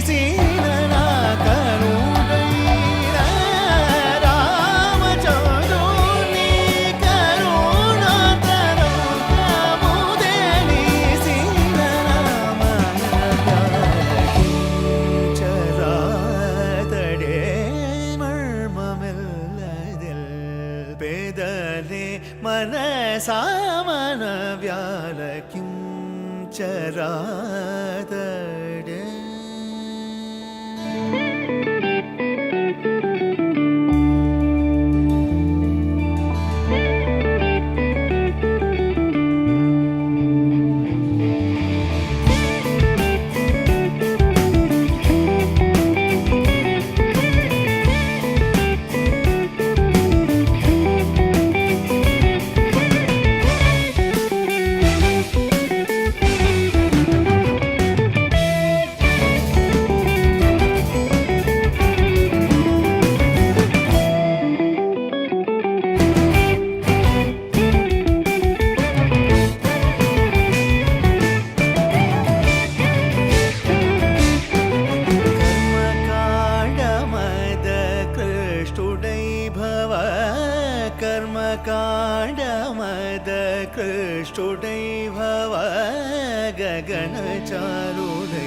See सामन व्याल किं चरादडे कर्मकाण्डमद कृष्टुडै भव गगनचारुडै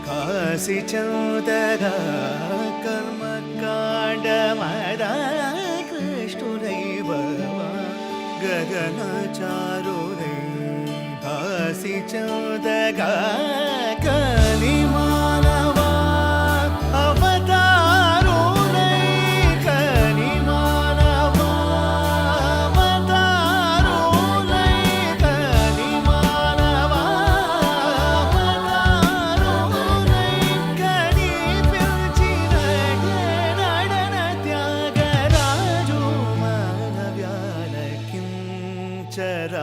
काशीचन्दगा कर्मकाण्डमद कृष्टुडै भव गगनचारुडै काशीचन्दगा कलिमानवा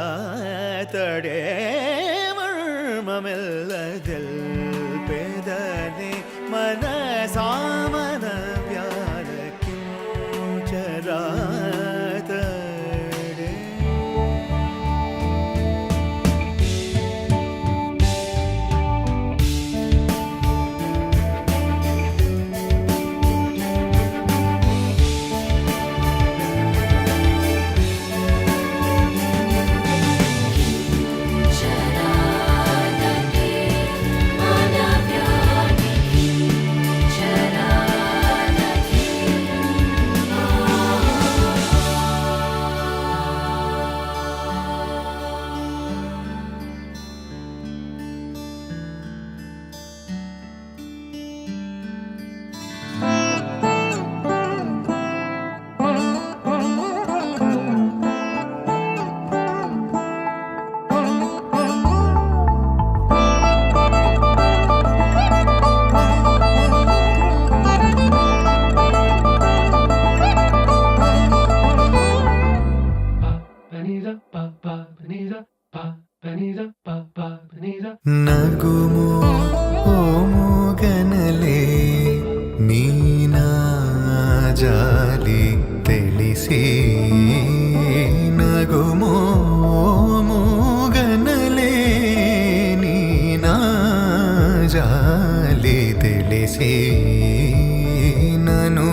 चरातडे मर्ममिल्लदिल पेदने मन सामन व्याल किं चरातडे నగుము ఓముగనలే నీనా జాలి తెలిసి నగుము ఓముగనలే నీనా జాలి తెలిసి నను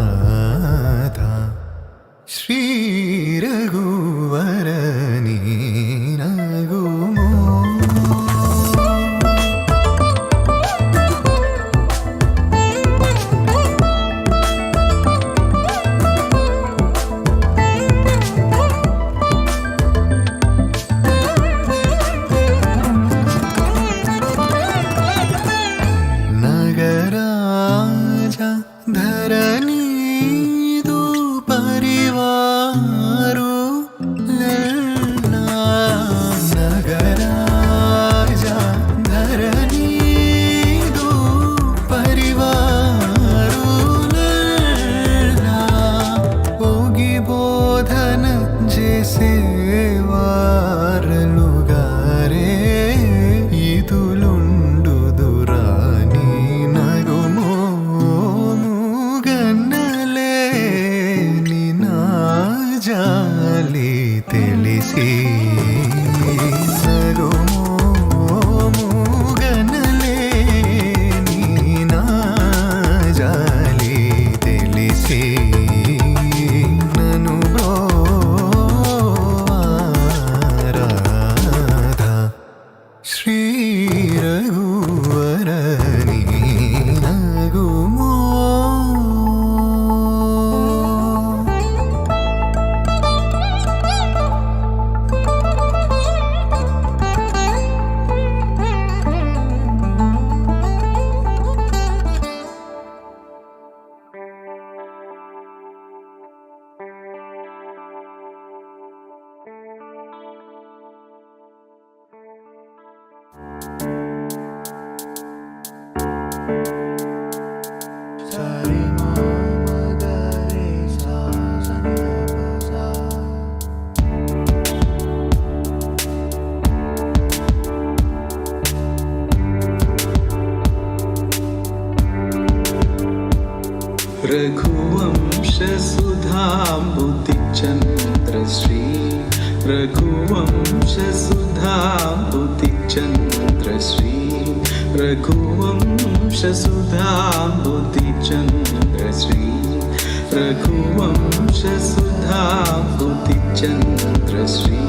బ్రోవారాధా శ్రీ రఘువరని నగుమో నగరాజ ధరణి పరివారు నగరాజ ధరణి పరివారు పోగి బోధన చేసేవారలుగారే ఇదులుండు దురాని నగుమో గన్నలే జాలి తెలిసి నగుమోగనలే నీనా జాలి తెలిసి నను బ్రోవారాధా శ్రీ రఘువరని నగుమో रघुवंश सुधाम्बुतिचन्द्रश्री रघुवंश सुधाम्बुतिचन्द्रश्री रघुवंश सुधाम्बुतिचन्द्रश्री रघुवंश सुधाम्बुतिचन्द्रश्री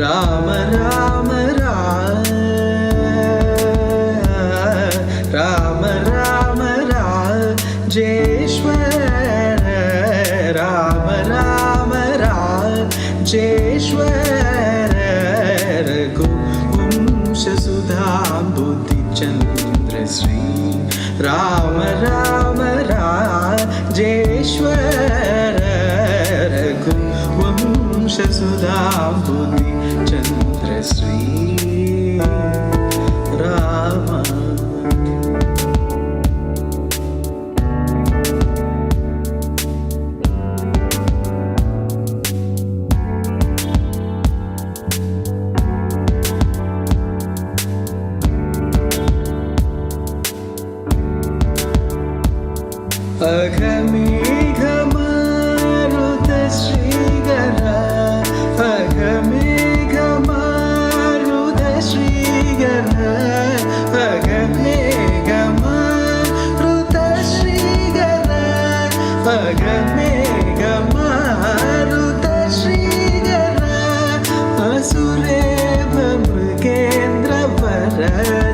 राम राम राम राम राम राजेश्वर राम राम राजेश्वर रघुवंश सुधाम्बुतिचन्द्रश्री राम राम राजेश्वर रघुवंश सुधाम्बुतिचन्द्रश्री राम अघमेघमारुतश्रीगरा अघमेघमारुतश्रीगरा अघमेघमारुतश्रीगरा अघमेघमारुतश्रीगरा असुरेव मृगेन्द्रवर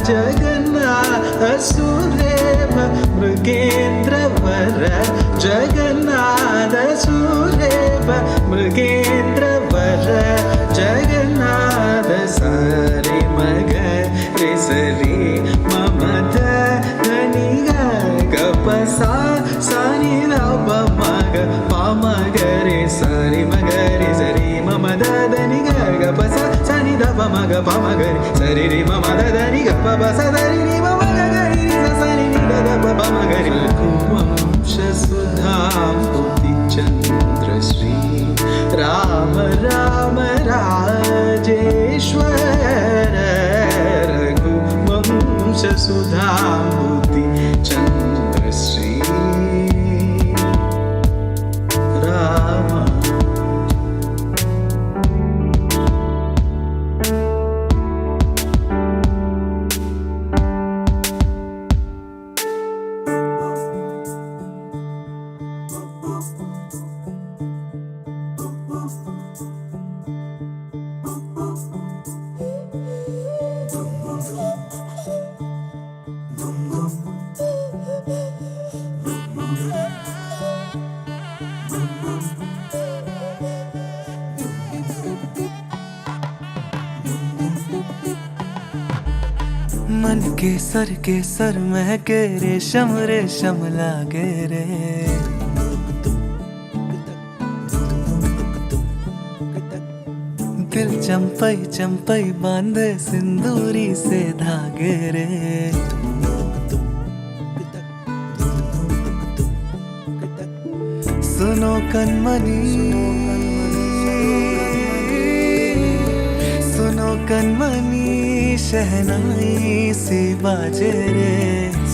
जगन्नाथ असुरेव मृगेन्द्रवर जगन्नाथ सुरेव मृगेन्द्रवर जगन्नाथ सरि मग रे सरि ममद धनि ग प सा नि ध प मग प मग रे सरि मग रे सरि ममद धनि ग प सा नि ध प मग प मग रे सरि रे ममद धनि ग प सा धरि रे ममग रे सा नि ध प मग रे रघुवंश सुधाम्बुतिचन्द्रश्री राम राम राजेश्वर रघुवंश सुधाम्बुतिचन्द्रश्री राम मन के सर महके रेशम रेशम लागे रे दिल चंपई चंपई बांधे सिंदूरी से धागे रे सुनो कनमनी सुनो कनमनी शहनाई सी बाजे रे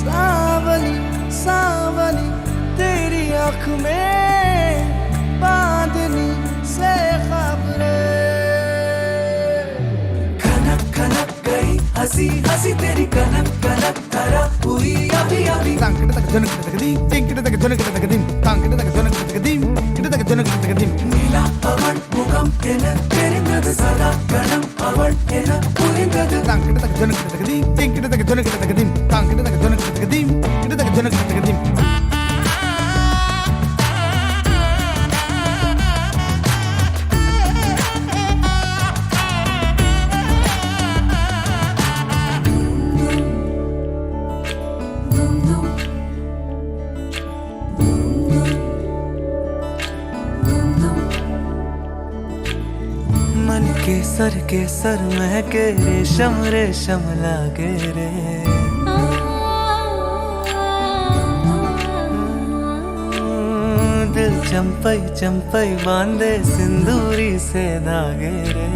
सावली सावली तेरी आँख में बांधनी से खबरे कनक कनक गई हंसी हंसी तेरी कनक कनक करा हुई अभी अभी नीला पवन मुगम तेरे मृद सदा गणम अवण मन के सर महके रेशम रेशम लागे रे दिल चंपई चंपई बांधे सिंदूरी से धागे रे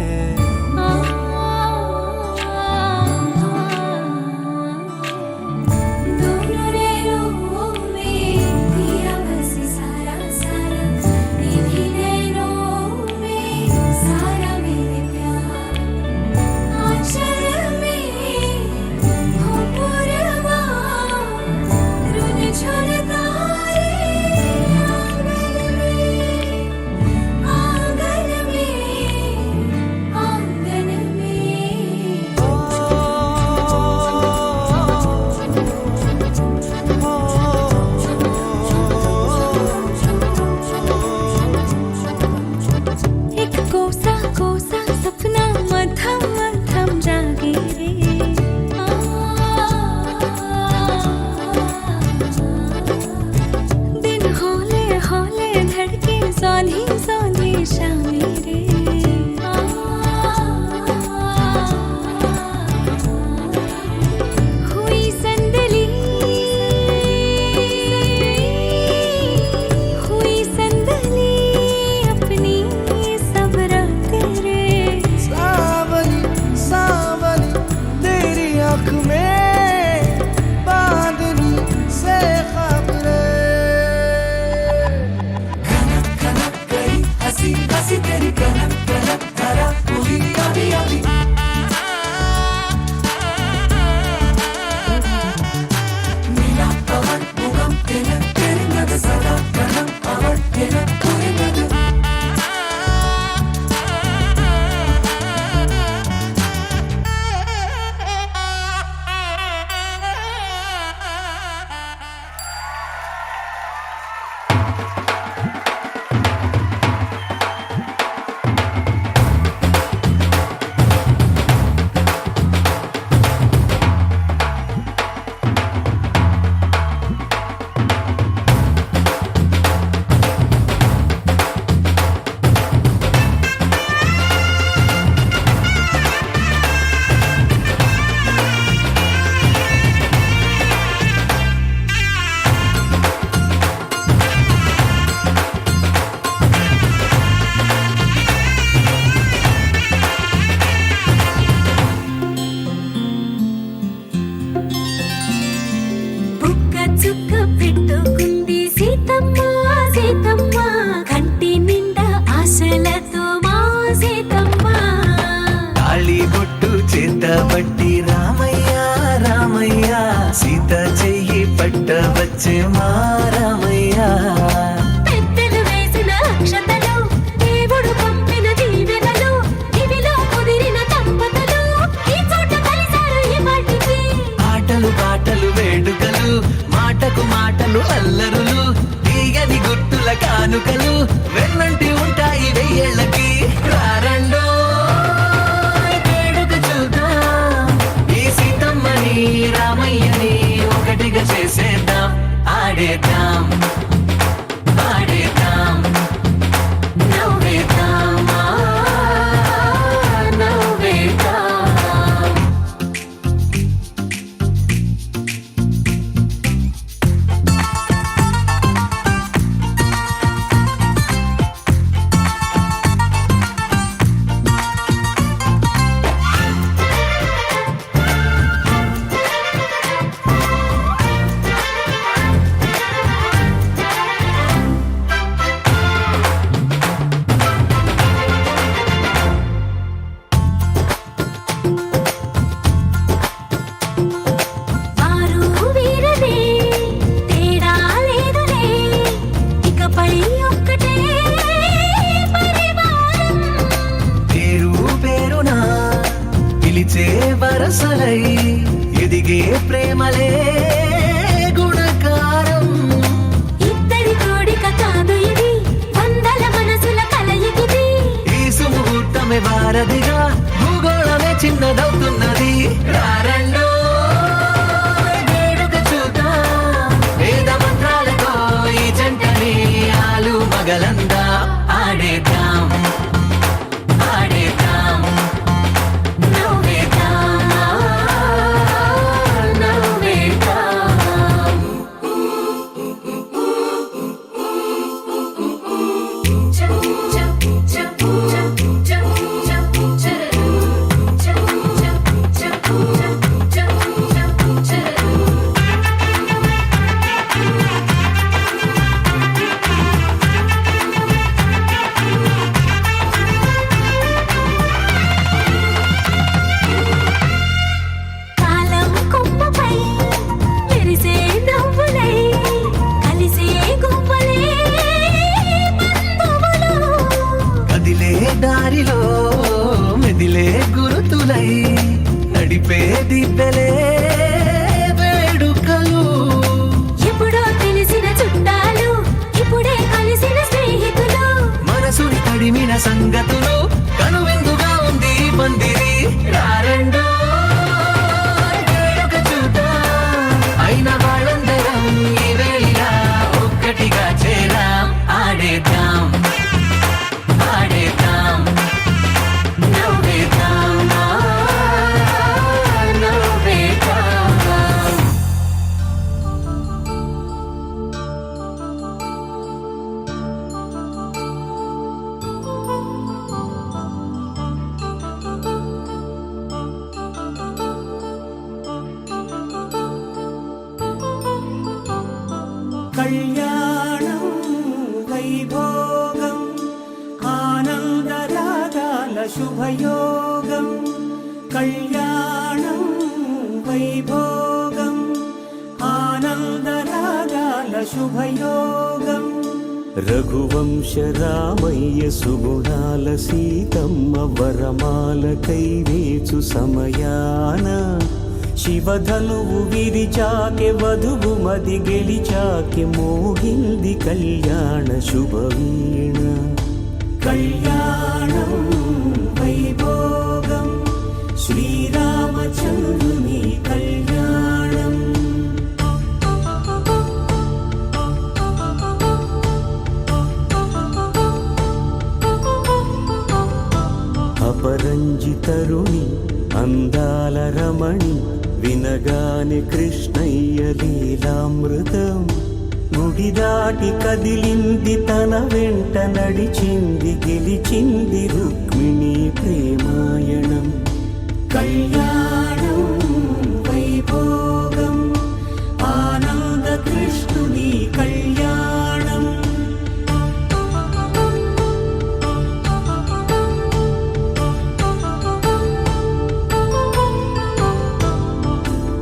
పట్టి రామయ్య రామయ్య సీత చెయ్యి పట్ట వచ్చే మా రామయ్య పెద్దలు వేసిన అక్షతలు దేవుడు పంపిన దీవెనలు ఇవిలో కుదిరిన దంపతులు ఈ చోట కలిసారు ఈ వాటికి ఆటలు పాటలు వేడుకలు మాటకు మాటలు అల్లరులు తీయని గుర్తుల కానుకలు వెన్నంటి ఉంటాయి వెయ్యేళ్ళకి రారండో రామయ్యని ఒకటిగా చేసేద్దాం ఆడేద్దాం పాడేద్దాం నవ్వేద్దాం నవ్వేద్దాం వరసలై ఎదిగే ప్రేమలే గుణకారం ఇద్దరి కోడిక కాదు ఇది వందల మనసుల కలయికిది ఈ సుముహూర్తమే వారధిగా భూగోళమే చిన్నదవుతున్నది రారండో వేడుక చూద్దాం వేద మంత్రాలతో ఈ జంటని ఆలు మగలందా ఆడేద్దాం ఆడేద్దాం కళ్యాణం వైభోగం ఆనందరాగాల శుభయోగం కళ్యాణం వైభోగం ఆనందరాగాల శుభయోగం రఘువంశ రామయ్య సుగుణాల సీతమ్మ వరమాల కైవేచు సమయాన శివధనువు విరిచాకె వధువు మది గెలిచాకె మోగింది కళ్యాణ శుభవీణ కళ్యాణం వైభోగం శ్రీరామచంద్రుని కళ్యాణం అపరంజితరుణి అందాల రమణి వినగానే కృష్ణయ్య లీలామృతం గుడి దాటి కదిలింది తన వెంట నడిచింది గెలిచింది రుక్మిణి ప్రేమాయణం కళ్యాణం వైభోగం ఆనంద కృష్ణుని కళ్యాణం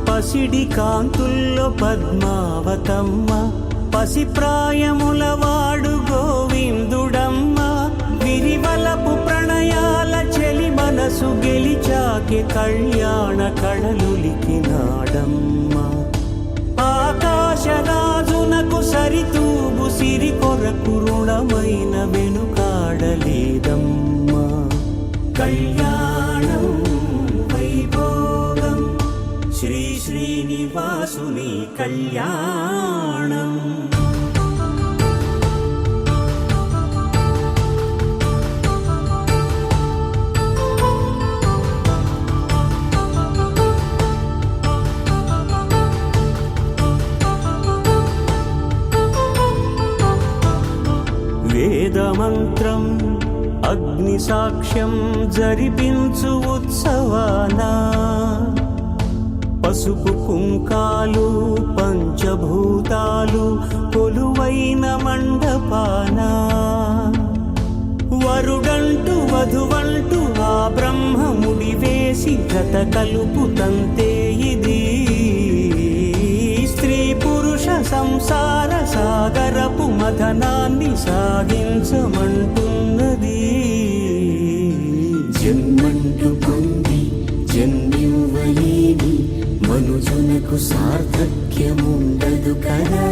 పసిడి కాంతుల్లో పద్మావతమ్మ పసిప్రాయముల వాడు గోవిందుడమ్మ విరివలపు ప్రణయాల చెలి మనసు గెలిచాకె కళ్యాణ కళలులికినాడమ్మ ఆకాశరాజునకు సరితూగు సిరి కొరకు రుణమైన వెనుకాడలేదమ్మా కళ్యాణం వైభోగం శ్రీ శ్రీనివాసుని కళ్యాణం వేదమంత్రం అగ్ని సాక్ష్యం జరిపించు ఉత్సవానా పసుపు కుంకాలు పంచభూతాలు కొలువైన మండపాన వరుడంటూ వధువంటూ ఆ బ్రహ్మముడి వేసి గత కలుపు తంతే ఇది స్త్రీ పురుష సంసార సాగరపు మథనాన్ని సాగించమంటున్నది జన్మంటూ పొంది జన్మివ్వలేని మనుజునకు సార్థక్యముండదు కదా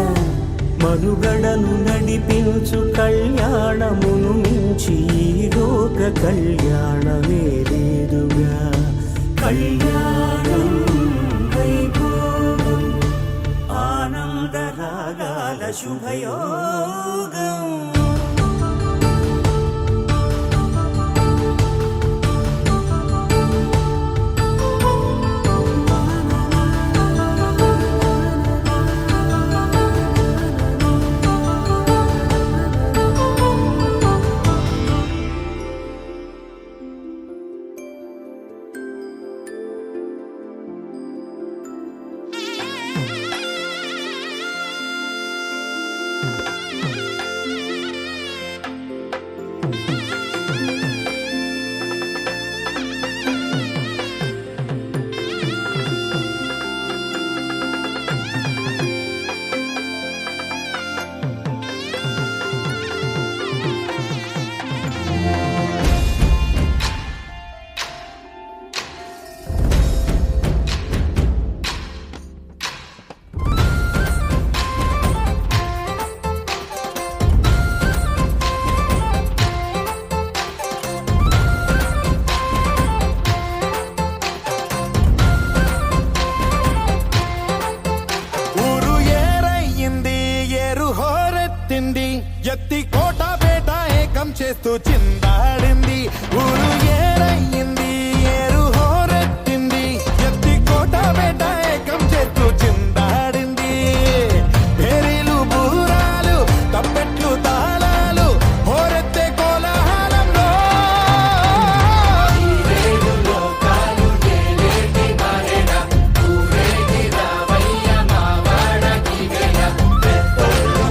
మనుగడను నడిపించు కళ్యాణమును మించి ఈ లోక కళ్యాణమే లేదుగా కళ్యాణం వైభోగం ఆనందరాగాల శుభయోగం ఎత్తి కోట పేట ఏకం చేస్తూ చిందాడింది ఊరు ఏరయ్యింది ఏరు హోరెత్తింది ఎత్తి కోట పేట ఏకం చేస్తూ చిందాడింది పేరీలు బూరాలు తప్పెట్లు తాళాలు హోరెత్తే కోలాహలంలో ఊరేగి రావయ్య మావాడ కిగెల పెద్దోళ్ళు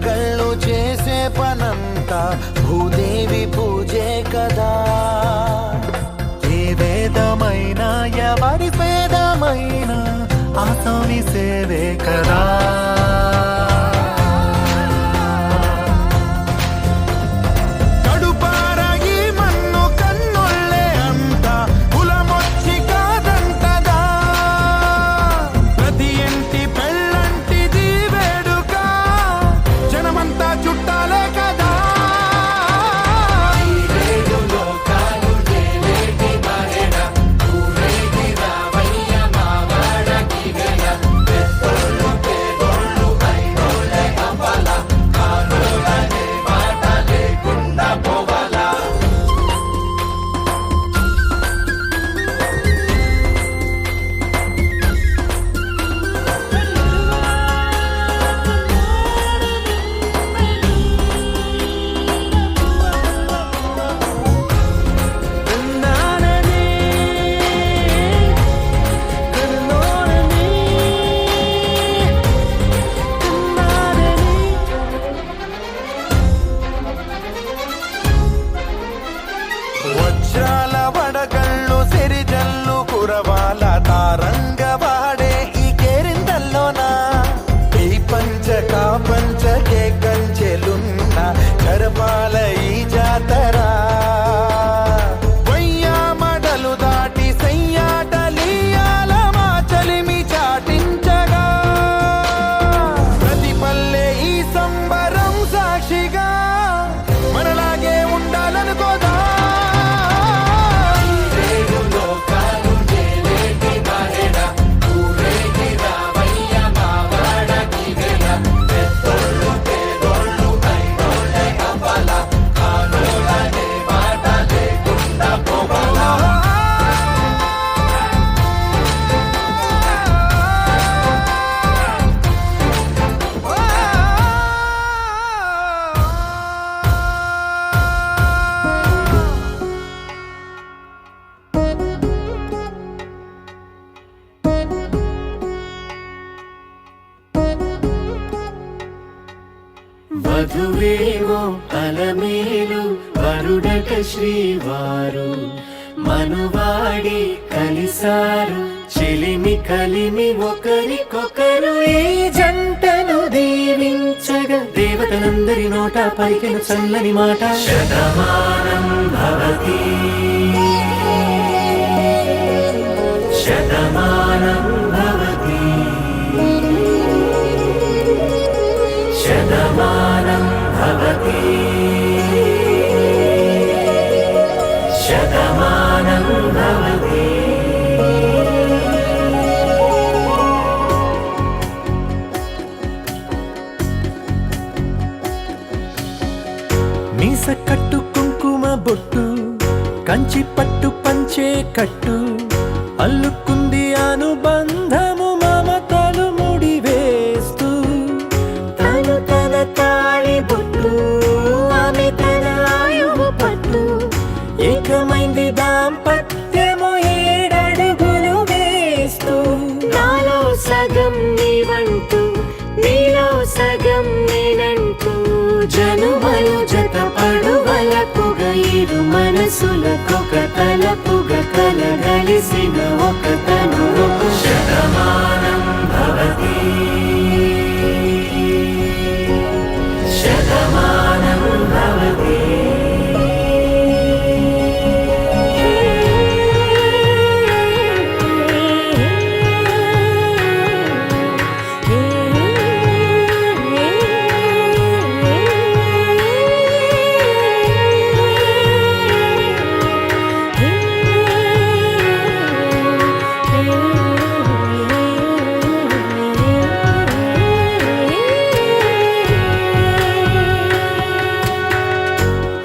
పగళ్ళు చేసే పనంతా భూదేవి పూజే కదా. ఏ వేదమైనా ఎవరి వేదమైనా ఆసోని సేవే కదా. కడుపార ఈ మన్ను కన్నుళ్ళే అంతా కులమొచ్చి కాదంటదా. ప్రతి ఇంటి పెళ్ళంటిది వేడుక, జనమంతా చుట్టాలే కదా. వజ్రాల వడగళ్ళు సిరిజల్లు కురవాల తారంగ వాడే ఈ కేరింతల్లోనా. ఈ పంచక పంచకే కంచెలున్న కరపాల ఈ జాతర. వయ్యామడలు దాటి సయ్యాటలీయాల మా చలిమి చాటించగా. ప్రతి పల్లె ఈ సంబరం సాక్షిగా మనలాగే ఉండాలనుకోదా. వధువేమో అలమేలు వరుడట శ్రీవారు. మనువాడి కలిసారు చెలిమి కలిమి ఒకరికొకరు. ఈ జంటను దీవించగా దేవతలందరి నోట పలికిన చల్లని మాట. శతమానం భవతి శతమానం భవతి శతమానం భవతి శతమానం భవతి. మీస కట్టు కుంకుమ బొట్టు కంచి పట్టు పంచే కట్టు అల్లుకుంది అనుబంధము మమతలు ముడి వేస్తూ. తను తన తాళి బొట్టు ఆమె తన ఆయువు పట్టు. ఏకమైంది దాంపత్యము 7 అడుగులు వేస్తూ. నాలో సగం నీవంటూ నీలో సగం నేనంటూ జనుమలు జతపడువలపుగ ఇరు మనసులకొక తలపుగ కలగలిసిన ఒక తను. శతమానం భవతి శతమానం భవతి.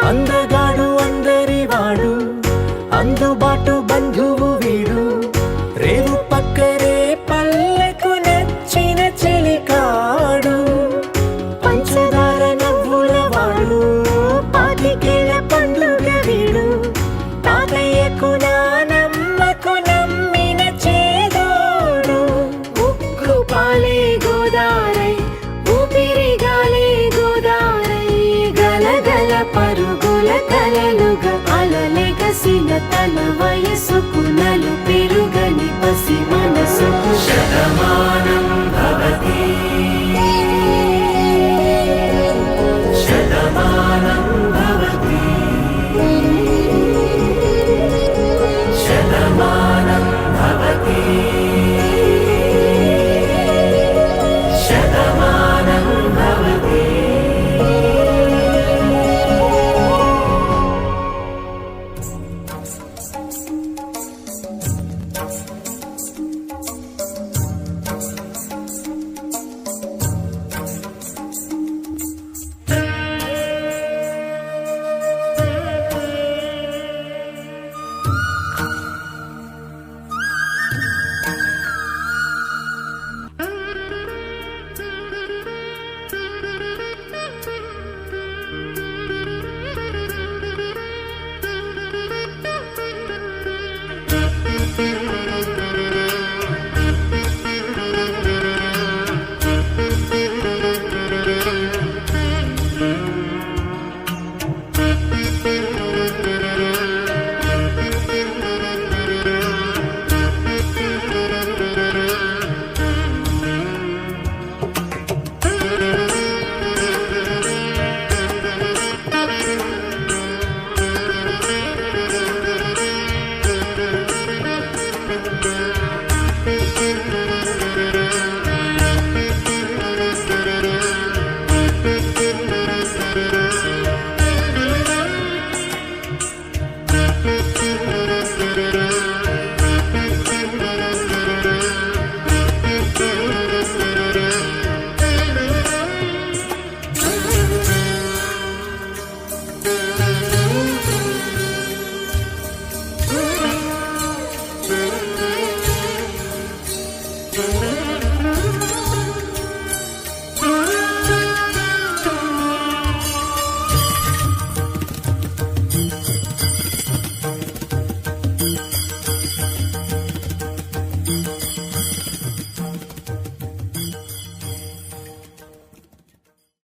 అందగాడు అందరివాడు అందుబాటు బంధువు వీడు. రేవు పక్కరే పల్లెకు నచ్చిన చెలికాడు. పంచదార నవ్వుల వాడు పాతికేల పండుగ వీడు. తాతయ్యకు నానమ్మకు నమ్మిన చేదోడు. ఉక్కు పాలే గోదారై ఊపిరి గాలే గోదారై తన వయసుకు నలు పెరుగని పసి మనసుకు శతమానం భవతి శతమానం భవతి శతమానం భవతి శతమానం భవతి.